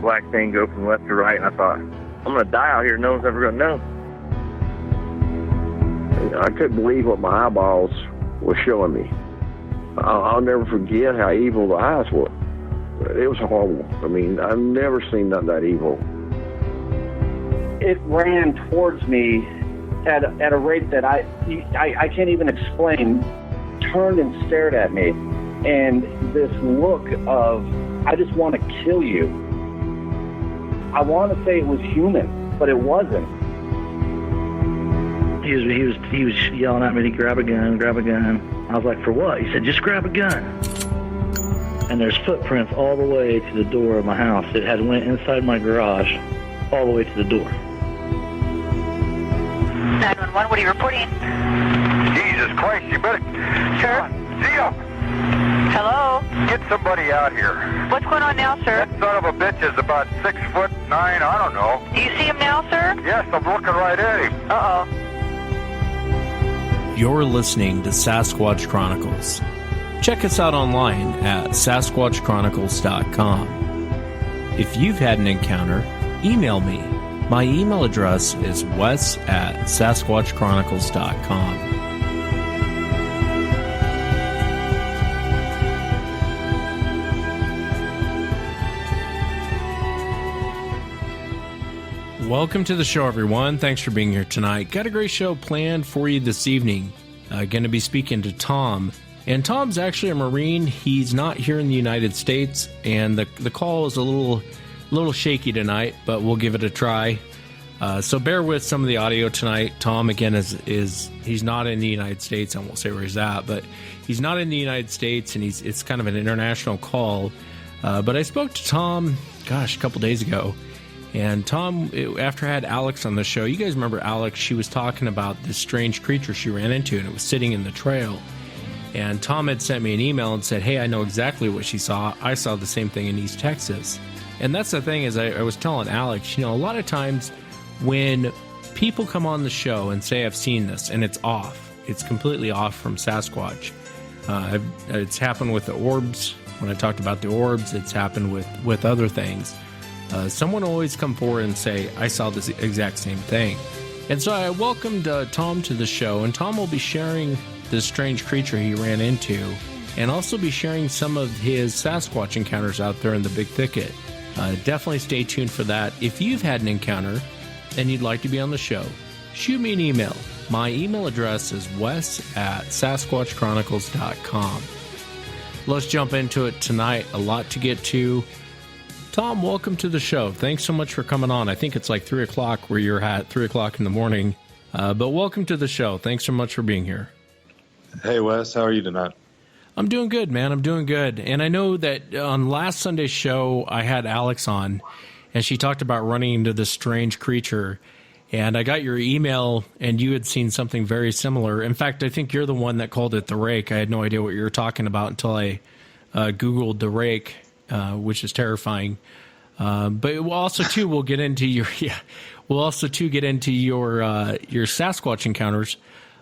black thing go from left to right, and I thought, I'm going to die out here. No one's ever going to know. I couldn't believe what my eyeballs were showing me. I'll never forget how evil the eyes were. It was horrible. I mean, I've never seen nothing that evil. It ran towards me at a rate that I can't even explain. Turned and stared at me, and this look of, I just want to kill you. I want to say it was human, but it wasn't. He was yelling at me to grab a gun, grab a gun. I was like, for what? He said, just grab a gun. And there's footprints all the way to the door of my house. It had went inside my garage, all the way to the door. 911, what are you reporting? Jesus Christ, you better... Sir? Zia! Hello? Get somebody out here. What's going on now, sir? That son of a bitch is about 6'9", I don't know. Do you see him now, sir? Yes, I'm looking right at him. Uh-oh. You're listening to Sasquatch Chronicles. Check us out online at sasquatchchronicles.com. If you've had an encounter, email me. My email address is wes@sasquatchchronicles.com. Welcome to the show, everyone. Thanks for being here tonight. Got a great show planned for you this evening. Going to be speaking to Tom. And Tom's actually a Marine. He's not here in the United States, and the call is a little shaky tonight, but we'll give it a try. So bear with some of the audio tonight. Tom, again, is he's not in the United States. I won't say where he's at, but he's not in the United States, and it's kind of an international call. But I spoke to Tom, a couple days ago. And Tom, after I had Alex on the show, you guys remember Alex, she was talking about this strange creature she ran into, and it was sitting in the trail. And Tom had sent me an email and said, hey, I know exactly what she saw. I saw the same thing in East Texas. And that's the thing, is I was telling Alex, a lot of times when people come on the show and say, I've seen this, and it's off. It's completely off from Sasquatch. It's happened with the orbs. When I talked about the orbs, it's happened with other things. Someone always come forward and say, I saw this exact same thing. And so I welcomed Tom to the show, and Tom will be sharing this strange creature he ran into, and also be sharing some of his Sasquatch encounters out there in the big thicket. Definitely stay tuned for that. If you've had an encounter and you'd like to be on the show, shoot me an email. My email address is wes@sasquatchchronicles.com. Let's jump into it tonight. A lot to get to. Tom, welcome to the show. Thanks so much for coming on. I think it's like 3 o'clock where you're at, 3 o'clock in the morning. But welcome to the show. Thanks so much for being here. Hey, Wes. How are you tonight? I'm doing good, man. I'm doing good. And I know that on last Sunday's show, I had Alex on, and she talked about running into this strange creature. And I got your email, and you had seen something very similar. In fact, I think you're the one that called it the rake. I had no idea what you were talking about until I Googled the rake. Which is terrifying. But we'll also too, we'll get into your Sasquatch encounters.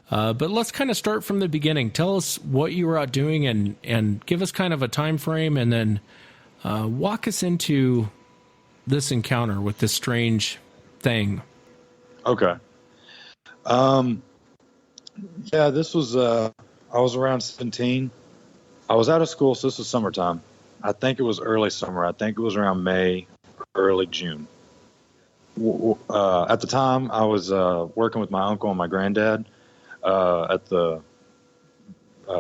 But let's kind of start from the beginning. Tell us what you were out doing, and give us kind of a time frame, and then walk us into this encounter with this strange thing. Okay. Yeah, this was I was around 17. I was out of school, so this was summertime. I think it was early summer. I think it was around May, early June. At the time, I was working with my uncle and my granddad at the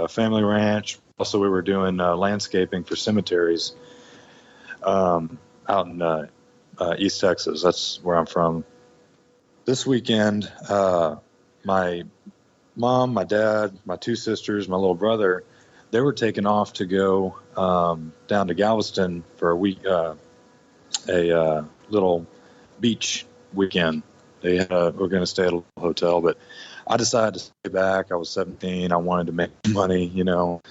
family ranch. Also, we were doing landscaping for cemeteries out in East Texas. That's where I'm from. This weekend, my mom, my dad, my two sisters, my little brother, they were taken off to go down to Galveston for a week, a little beach weekend. They were going to stay at a hotel, but I decided to stay back. I was 17. I wanted to make money, At the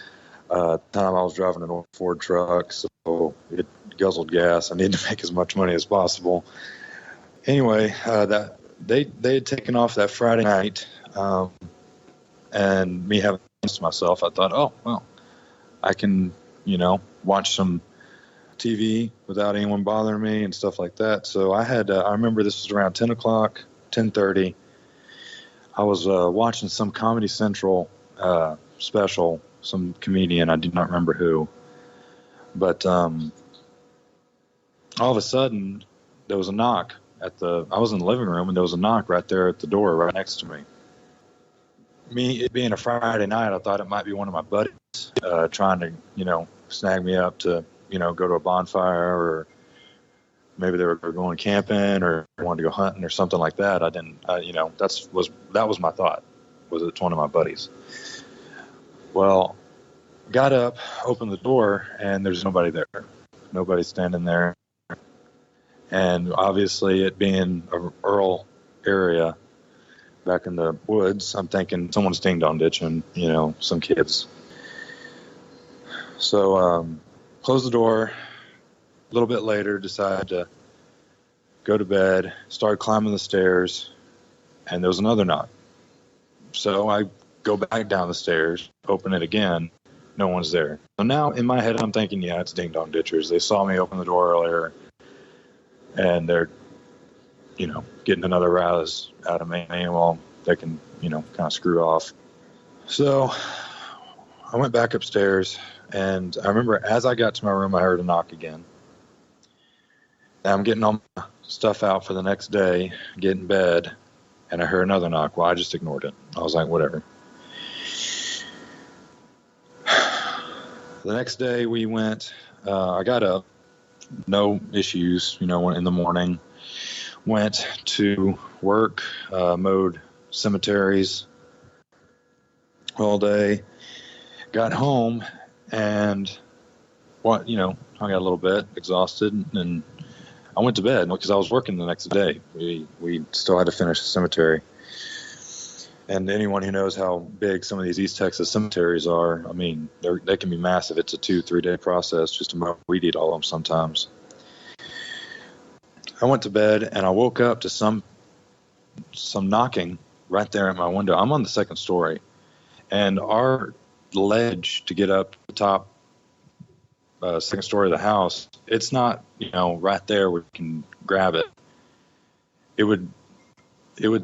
time, I was driving an old Ford truck, so it guzzled gas. I needed to make as much money as possible. Anyway, they had taken off that Friday night, and me having to myself, I thought, oh, well, I can, watch some TV without anyone bothering me and stuff like that. So I remember this was around 10 o'clock, 10:30. I was watching some Comedy Central special, some comedian, I do not remember who. But all of a sudden, there was a knock I was in the living room, and there was a knock right there at the door right next to me. Me, it being a Friday night, I thought it might be one of my buddies trying to, snag me up to, go to a bonfire, or maybe they were going camping or wanted to go hunting or something like that. That was my thought, was it's one of my buddies. Well, got up, opened the door, and there's nobody there. Nobody standing there. And obviously, it being a rural area back in the woods, I'm thinking someone's ding-dong ditching, some kids. So, closed the door. A little bit later, decided to go to bed, started climbing the stairs, and there was another knock. So I go back down the stairs, open it again, no one's there. So now in my head, I'm thinking, yeah, it's ding-dong ditchers. They saw me open the door earlier, and they're, getting another rouse out of me. Well, they can, kind of screw off. So I went back upstairs, and I remember as I got to my room, I heard a knock again. And I'm getting all my stuff out for the next day, get in bed, and I heard another knock. Well, I just ignored it. I was like, whatever. The next day we went, I got up, no issues, in the morning. Went to work, mowed cemeteries all day. Got home and, hung out a little bit, exhausted, and I went to bed because I was working the next day. We still had to finish the cemetery. And anyone who knows how big some of these East Texas cemeteries are, I mean, they can be massive. It's a 2-3 day process just to mow, weed eat all of them sometimes. I went to bed and I woke up to some knocking right there at my window. I'm on the second story, and our ledge to get up the top second story of the house, it's not, right there where you can grab it. It would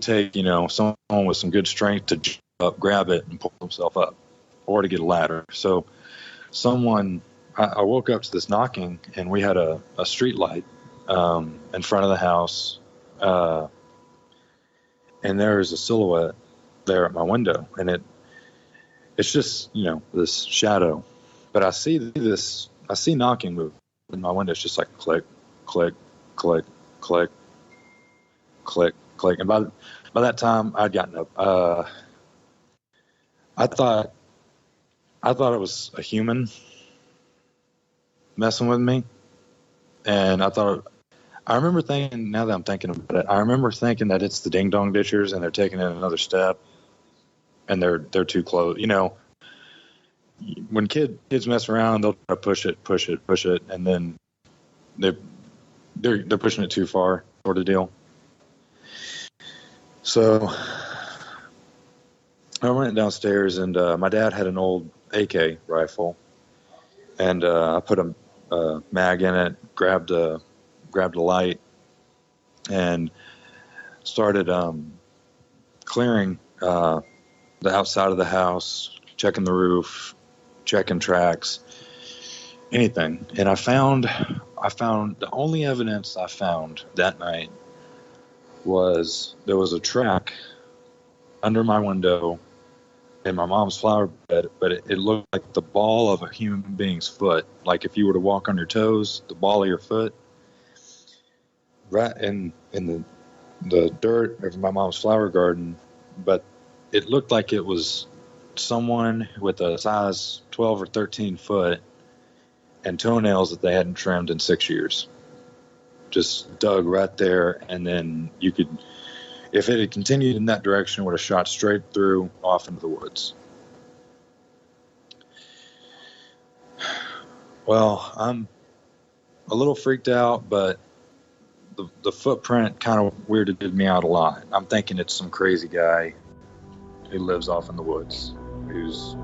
take, someone with some good strength to jump up, grab it, and pull himself up, or to get a ladder. So I woke up to this knocking, and we had a street light in front of the house, and there's a silhouette there at my window, and it's just, this shadow. But I see knocking move in my window. It's just like click, click, click, click, click, click. And by that time, I'd gotten up. I thought it was a human messing with me, and I remember thinking, now that I'm thinking about it, I remember thinking that it's the ding dong ditchers and they're taking it another step, and they're too close. When kids mess around, they'll try to push it, and then they're pushing it too far, sort of deal. So I went downstairs, and my dad had an old AK rifle, and I put a mag in it, grabbed a light, and started clearing the outside of the house, checking the roof, checking tracks, anything. And I found the only evidence I found that night was there was a track under my window in my mom's flower bed, but it looked like the ball of a human being's foot. Like if you were to walk on your toes, the ball of your foot, right in the dirt of my mom's flower garden. But it looked like it was someone with a size 12 or 13 foot and toenails that they hadn't trimmed in 6 years. Just dug right there, and then you could, if it had continued in that direction, it would have shot straight through off into the woods. Well, I'm a little freaked out, but the footprint kind of weirded me out a lot. I'm thinking it's some crazy guy who lives off in the woods, who's